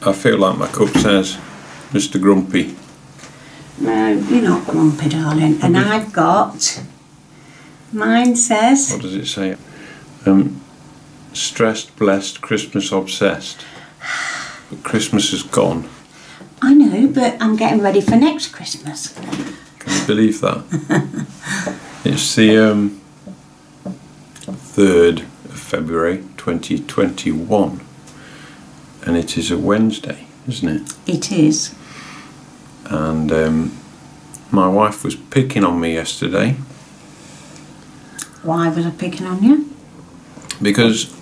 I feel like my cup says, Mr. Grumpy. No, you're not grumpy, darling. And I've got, mine says... What does it say? Stressed, blessed, Christmas obsessed. But Christmas is gone. I know, but I'm getting ready for next Christmas. Can you believe that? It's the 3rd of February 2021. And it is a Wednesday, isn't it? It is. And my wife was picking on me yesterday. Why was I picking on you? Because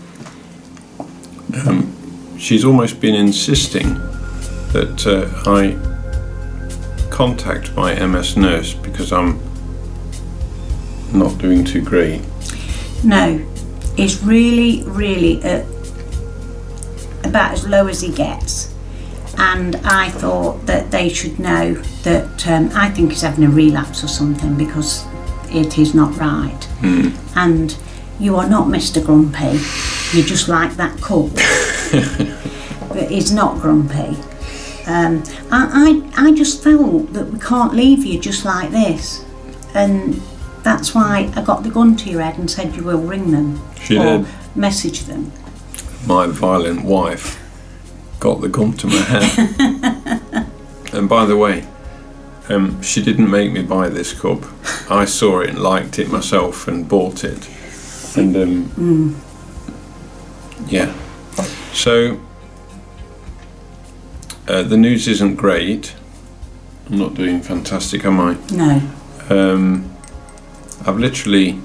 she's almost been insisting that I contact my MS nurse because I'm not doing too great. No, it's really, really about as low as he gets. And I thought that they should know that I think he's having a relapse or something, because it is not right. And you are not Mr. Grumpy, you're just like that cup. But he's not grumpy. I just felt that we can't leave you just like this, and that's why I got the gun to your head and said you will ring them. She did. Message them. My violent wife got the gun to my head. And by the way, she didn't make me buy this cup. I saw it and liked it myself and bought it. And yeah. So the news isn't great. I'm not doing fantastic, am I? No. I've literally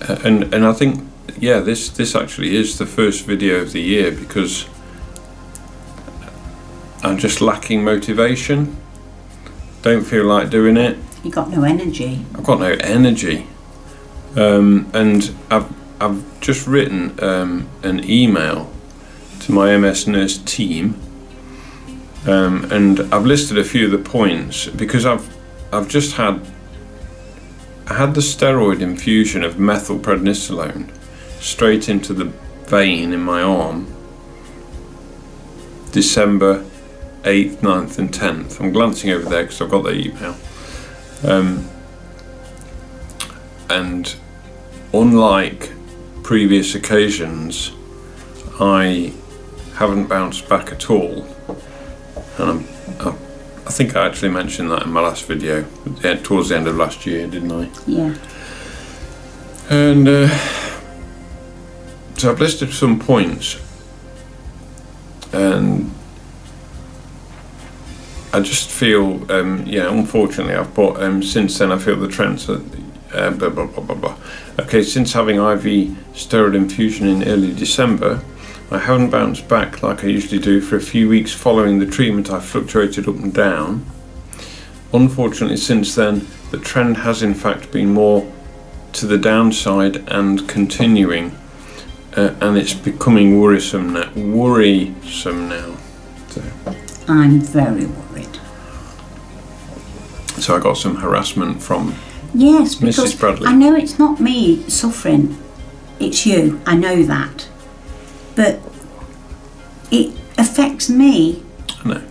and I think, yeah, this actually is the first video of the year because I'm just lacking motivation. Don't feel like doing it. You got no energy. I've got no energy. And I've just written an email to my MS nurse team, and I've listed a few of the points because I've just had the steroid infusion of Methylprednisolone straight into the vein in my arm December 8th, 9th and 10th. I'm glancing over there because I've got the email. And unlike previous occasions, I haven't bounced back at all. And I think I actually mentioned that in my last video, towards the end of last year, didn't I? Yeah. And so I've listed some points, and I just feel, yeah, unfortunately I've put, since then I feel the trends are, blah, blah, blah, blah, blah. Okay, since having IV steroid infusion in early December, I haven't bounced back like I usually do. For a few weeks following the treatment I fluctuated up and down. Unfortunately, since then, the trend has in fact been more to the downside and continuing, and it's becoming worrisome now. So, I'm very worried. So I got some harassment from Mrs. Bradley. I know it's not me suffering, it's you, I know that. But it affects me. I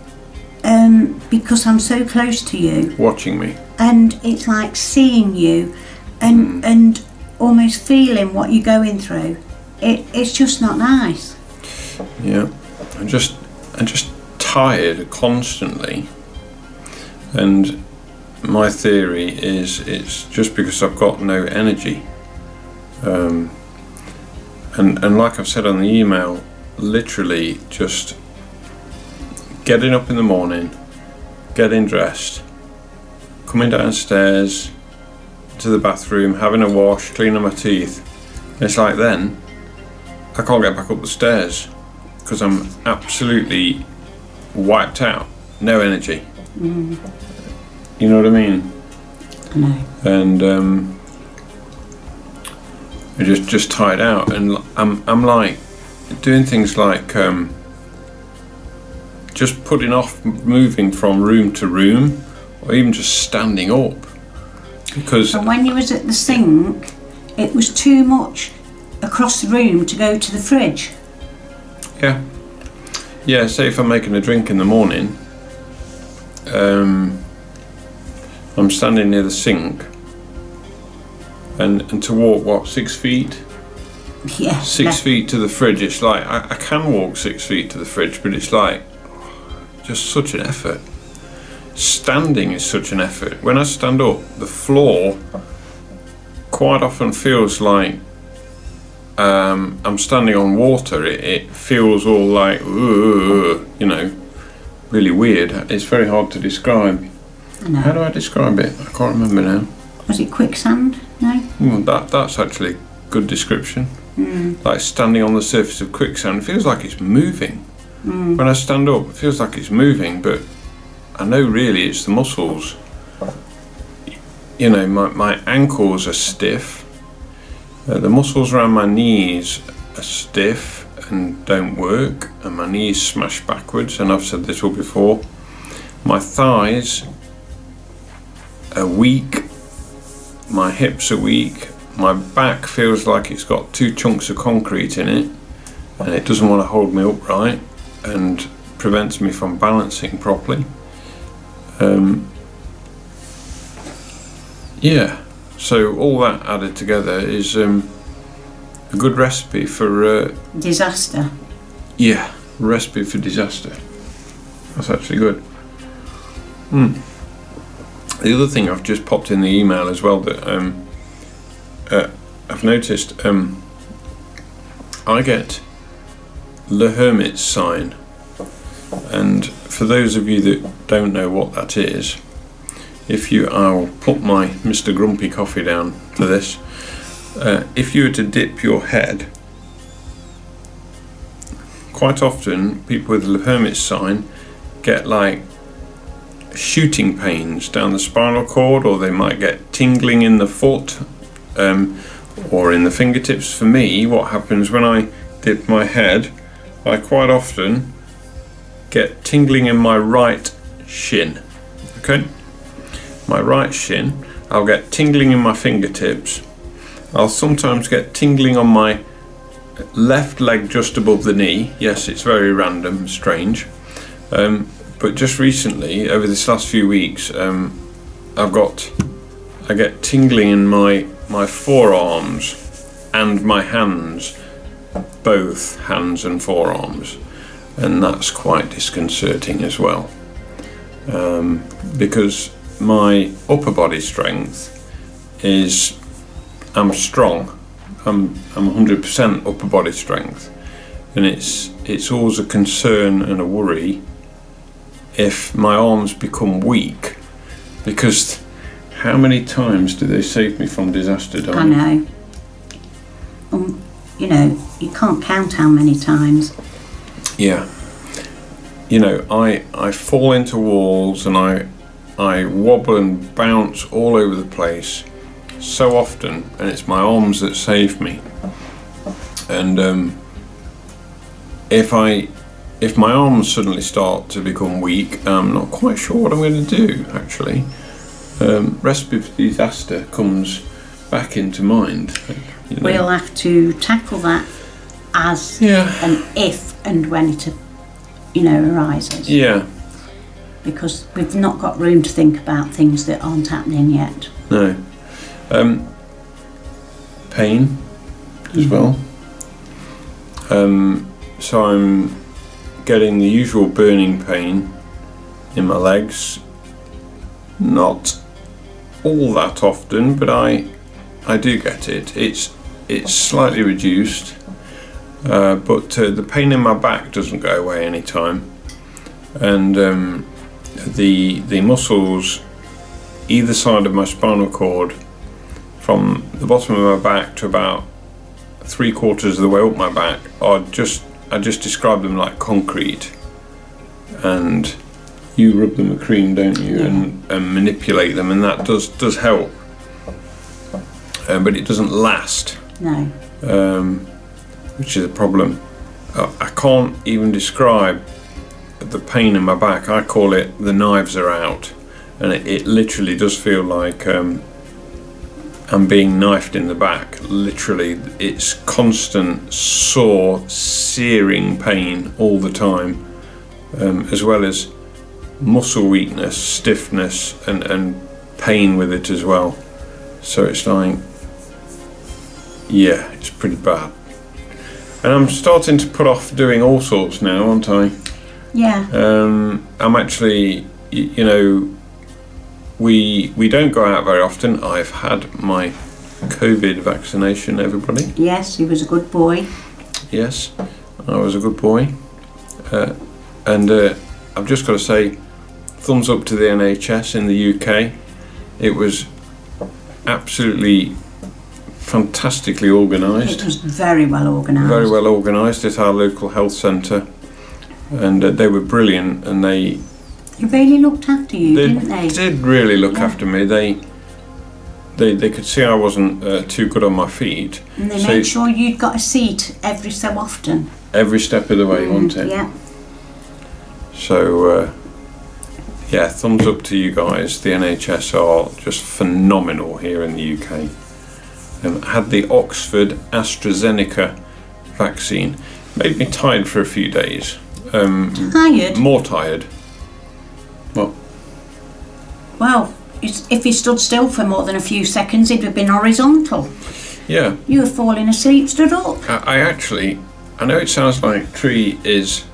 know. Because I'm so close to you. Watching me. And it's like seeing you and almost feeling what you're going through. It's just not nice. Yeah. I'm just tired constantly. And my theory is it's just because I've got no energy. And like I've said on the email, literally just getting up in the morning, getting dressed, coming downstairs to the bathroom, having a wash, cleaning my teeth. It's like then I can't get back up the stairs because I'm absolutely wiped out, no energy. You know what I mean? I know. And I'm just tired out, and I'm like doing things like just putting off moving from room to room, or even just standing up. Because and when you was at the sink, it was too much across the room to go to the fridge. Yeah, yeah, say if I'm making a drink in the morning, I'm standing near the sink, and to walk, what, 6 feet? Yeah. 6 feet to the fridge, it's like, I can walk 6 feet to the fridge, but it's like, just such an effort. Standing is such an effort. When I stand up, the floor quite often feels like I'm standing on water. It feels all like, you know, really weird. It's very hard to describe. I know. How do I describe it? I can't remember now. Was it quicksand? No? Well, that's actually a good description. Like standing on the surface of quicksand. It feels like it's moving. When I stand up, it feels like it's moving, but I know really it's the muscles. You know, my ankles are stiff. The muscles around my knees are stiff and don't work, and my knees smash backwards, and I've said this all before. My thighs are weak, my hips are weak, my back feels like it's got 2 chunks of concrete in it, and it doesn't want to hold me upright and prevents me from balancing properly. Yeah, so all that added together is a good recipe for disaster. Yeah, recipe for disaster. That's actually good. The other thing I've just popped in the email as well, that I've noticed, I get Lhermitte sign, and for those of you that don't know what that is, I'll put my Mr. Grumpy coffee down for this. If you were to dip your head, quite often people with Lhermitte sign get like shooting pains down the spinal cord, or they might get tingling in the foot or in the fingertips. For me, what happens when I dip my head, I quite often get tingling in my right shin. Okay, my right shin. I'll get tingling in my fingertips. I'll sometimes get tingling on my left leg just above the knee. Yes, it's very random, strange. But just recently, over this last few weeks, I get tingling in my forearms and my hands, both hands and forearms, and that's quite disconcerting as well, because my upper body strength is, I'm strong, I'm 100% upper body strength, and it's always a concern and a worry if my arms become weak, because how many times do they save me from disaster, don't I know. You know, you can't count how many times. Yeah. You know, I fall into walls, and I wobble and bounce all over the place so often, and it's my arms that save me. And if my arms suddenly start to become weak, I'm not quite sure what I'm going to do, actually. Recipe for disaster comes back into mind. You know. We'll have to tackle that as an if and when it, arises. Yeah. Because we've not got room to think about things that aren't happening yet. No. Pain as well. So I'm getting the usual burning pain in my legs. Not all that often, but I do get it. It's slightly reduced, but the pain in my back doesn't go away anytime, and the muscles either side of my spinal cord, from the bottom of my back to about 3/4 of the way up my back, I just describe them like concrete, and you rub them with cream, don't you, and manipulate them, and that does help, but it doesn't last. No. Which is a problem. I can't even describe the pain in my back. I call it the knives are out, and it literally does feel like I'm being knifed in the back. Literally, it's constant, sore, searing pain all the time. as well as muscle weakness, stiffness, and pain with it as well. So it's like, yeah, it's pretty bad. And I'm starting to put off doing all sorts now, aren't I? Yeah. I'm actually, you know, we don't go out very often. I've had my Covid vaccination, everybody. Yes, he was a good boy. Yes, I was a good boy. And I've just got to say, thumbs up to the NHS in the UK. It was absolutely fantastically organised. It was very well organised. Very well organised at our local health centre, and they were brilliant. And they really looked after you, didn't they? They did really look after me. They could see I wasn't too good on my feet. And they made sure you'd got a seat every so often. Every step of the way, wasn't it? Yeah. So, yeah, thumbs up to you guys. The NHS are just phenomenal here in the UK. Had the Oxford AstraZeneca vaccine. Made me tired for a few days. Tired? More tired. What? Well, if he stood still for more than a few seconds, he'd have been horizontal. Yeah. You were falling asleep, stood up. I know it sounds like Tree is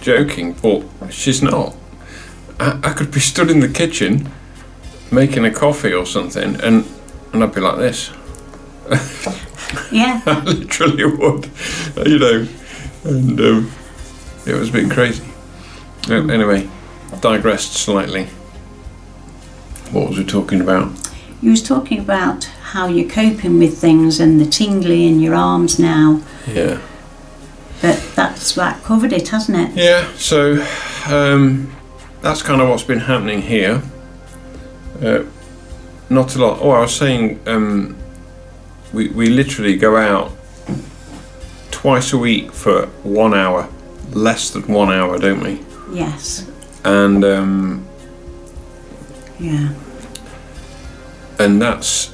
joking, but she's not. I could be stood in the kitchen making a coffee or something, and I'd be like this. Yeah. I literally would, you know, and it was a bit crazy. Anyway, digressed slightly. What was we talking about? You was talking about how you're coping with things and the tingling in your arms now. Yeah. But that's that covered it, hasn't it? Yeah, so that's kind of what's been happening here. Not a lot. Oh, I was saying we literally go out twice a week for 1 hour, less than 1 hour, don't we? Yes. And yeah. And that's...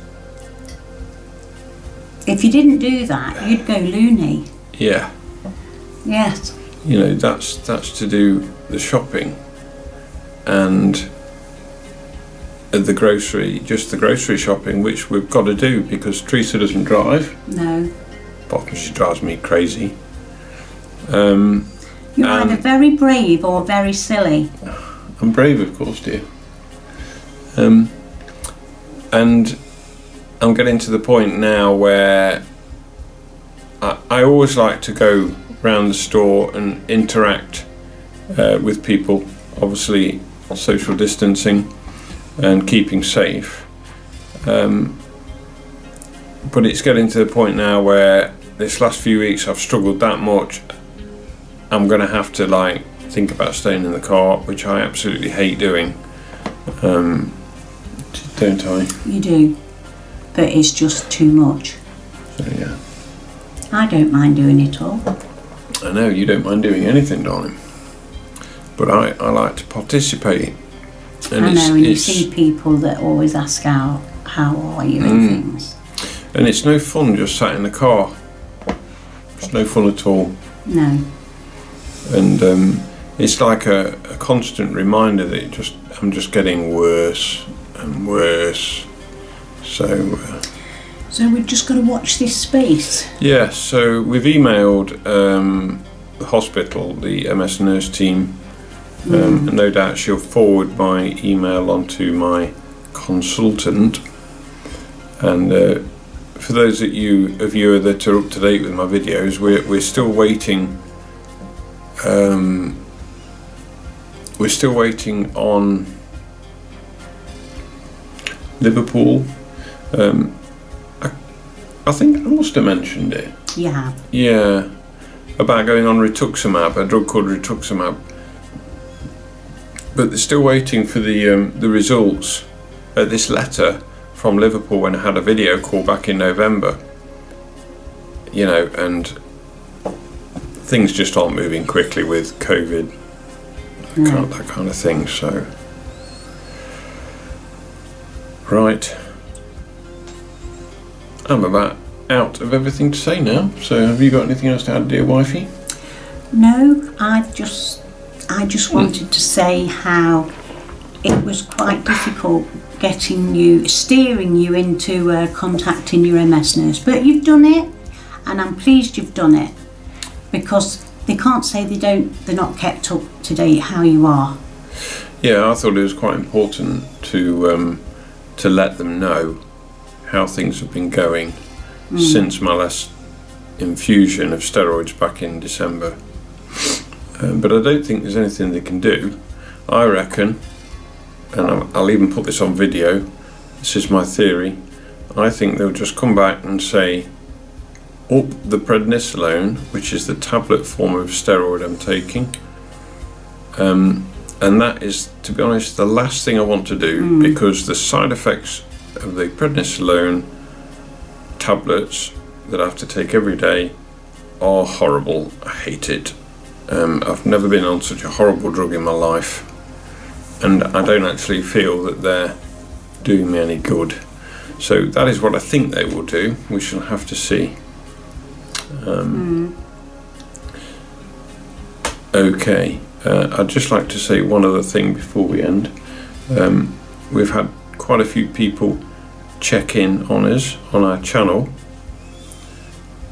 If you didn't do that, you'd go loony. Yeah. Yes. You know, that's to do the shopping and the grocery shopping, which we've got to do because Teresa doesn't drive. No. Apart from she drives me crazy. You're either very brave or very silly. I'm brave, of course, dear. And I'm getting to the point now where I always like to go around the store and interact with people, obviously social distancing and keeping safe. But it's getting to the point now where this last few weeks I've struggled that much. I'm going to have to like think about staying in the car, which I absolutely hate doing. Don't I? You do, but it's just too much. So yeah. I don't mind doing it all. I know you don't mind doing anything, darling, but I like to participate. And I know, and you see people that always ask how are you and things. And it's no fun just sat in the car. It's no fun at all. No. And it's like a constant reminder that I'm just getting worse and worse. So we've just got to watch this space. Yeah, so we've emailed the hospital, the MS nurse team, and no doubt she'll forward my email onto my consultant. And for those of you that are up to date with my videos, we're still waiting. We're still waiting on Liverpool. I think I must have mentioned it. Yeah. Yeah, about going on Rituximab, a drug called Rituximab. But they're still waiting for the results. This letter from Liverpool when I had a video call back in November. You know, and things just aren't moving quickly with COVID, that kind of thing. So, right. I'm about out of everything to say now, so have you got anything else to add, dear wifey? No, I just wanted to say how it was quite difficult steering you into contacting your MS nurse, but you've done it, and I'm pleased you've done it, because they can't say they're not kept up to date how you are. Yeah, I thought it was quite important to let them know how things have been going since my last infusion of steroids back in December. But I don't think there's anything they can do. I reckon, and I'll even put this on video, this is my theory, I think they'll just come back and say, up the Prednisolone, which is the tablet form of steroid I'm taking, and that is, to be honest, the last thing I want to do, because the side effects of the Prednisolone tablets that I have to take every day are horrible. I hate it. I've never been on such a horrible drug in my life, and I don't actually feel that they're doing me any good. So that is what I think they will do. We shall have to see. Okay, I'd just like to say one other thing before we end. We've had quite a few people check in on us on our channel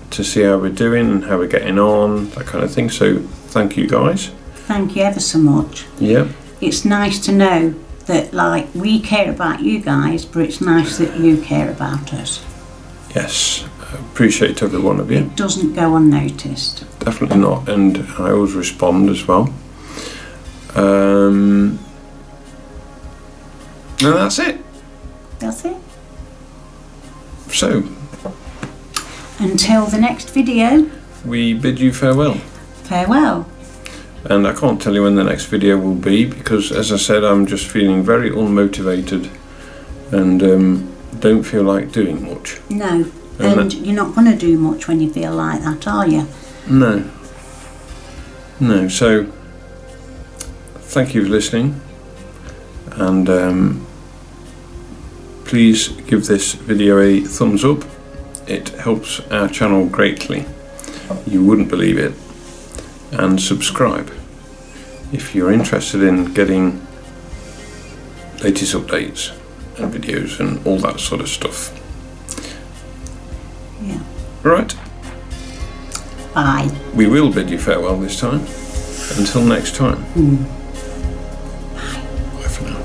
to see how we're doing and how we're getting on, that kind of thing, so thank you guys. Thank you ever so much. Yeah. It's nice to know that, like, we care about you guys, but it's nice that you care about us. Yes, I appreciate every one of you. It doesn't go unnoticed. Definitely not, and I always respond as well. And that's it. That's it. So, until the next video, we bid you farewell. Farewell. And I can't tell you when the next video will be, because as I said, I'm just feeling very unmotivated and don't feel like doing much. No, and you're not going to do much when you feel like that, are you? No. No, so thank you for listening, and please give this video a thumbs up. It helps our channel greatly. You wouldn't believe it. And subscribe if you're interested in getting latest updates and videos and all that sort of stuff. Yeah. Right. Bye. We will bid you farewell this time. Until next time. Bye for now.